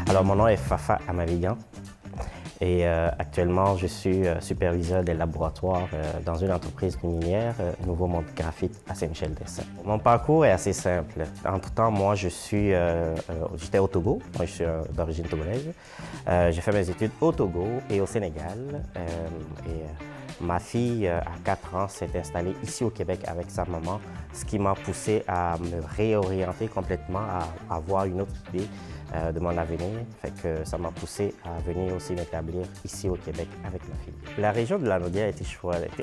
Alors, mon nom est Fafa Amavigan et actuellement, je suis superviseur des laboratoires dans une entreprise minière, Nouveau Monde Graphite à Saint-Michel-des-Saints. Mon parcours est assez simple. Entre-temps, moi, j'étais au Togo. Moi, je suis d'origine togolaise. J'ai fait mes études au Togo et au Sénégal. Ma fille, à 4 ans, s'est installée ici au Québec avec sa maman, ce qui m'a poussé à me réorienter complètement, à avoir une autre idée de mon avenir. Fait que ça m'a poussé à venir aussi m'établir ici au Québec avec ma fille. La région de Lanaudière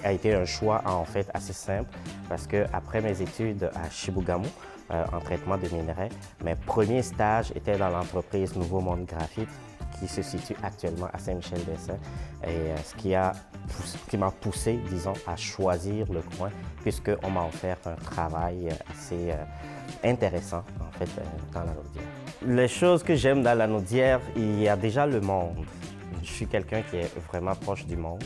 a été un choix en fait assez simple parce que après mes études à Chibougamau, en traitement de minerais, mes premiers stages étaient dans l'entreprise Nouveau Monde Graphite qui se situe actuellement à Saint-Michel-des-Saints et ce qui m'a poussé, disons, à choisir le coin puisqu'on m'a offert un travail assez intéressant, en fait, dans la Lanaudière. Les choses que j'aime dans la Lanaudière, il y a déjà le monde. Je suis quelqu'un qui est vraiment proche du monde,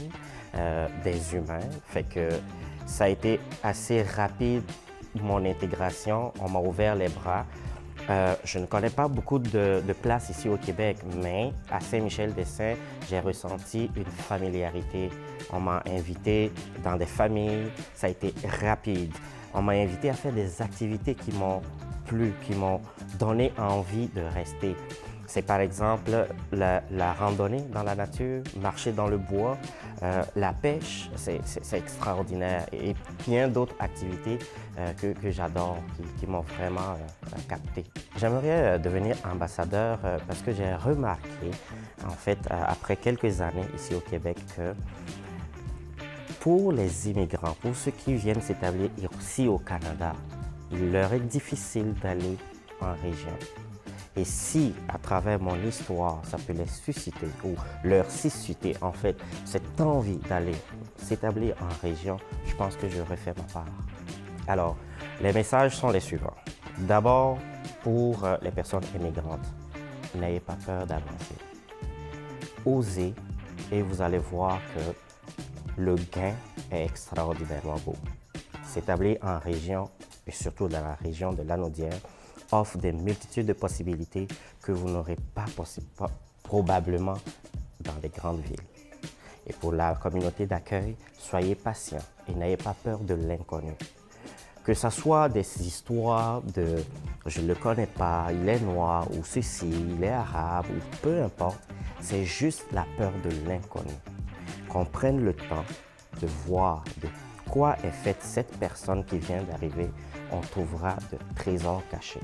des humains, fait que ça a été assez rapide, mon intégration, on m'a ouvert les bras. Je ne connais pas beaucoup de places ici au Québec, mais à Saint-Michel-des-Saints, j'ai ressenti une familiarité. On m'a invité dans des familles, ça a été rapide. On m'a invité à faire des activités qui m'ont plu, qui m'ont donné envie de rester. C'est par exemple la randonnée dans la nature, marcher dans le bois, la pêche, c'est extraordinaire et bien d'autres activités que j'adore, qui m'ont vraiment capté. J'aimerais devenir ambassadeur parce que j'ai remarqué, en fait, après quelques années ici au Québec, que pour les immigrants, pour ceux qui viennent s'établir ici au Canada, il leur est difficile d'aller en région. Et si, à travers mon histoire, ça peut les susciter ou leur susciter, en fait, cette envie d'aller s'établir en région, je pense que je refais ma part. Alors, les messages sont les suivants. D'abord, pour les personnes immigrantes, n'ayez pas peur d'avancer. Osez et vous allez voir que le gain est extraordinairement beau. S'établir en région, et surtout dans la région de Lanaudière, offre des multitudes de possibilités que vous n'aurez pas probablement dans les grandes villes. Et pour la communauté d'accueil, soyez patient et n'ayez pas peur de l'inconnu. Que ce soit des histoires de « je ne le connais pas, il est noir » ou « ceci, il est arabe » ou peu importe, c'est juste la peur de l'inconnu. Qu'on prenne le temps de voir de quoi est faite cette personne qui vient d'arriver, on trouvera de trésors cachés.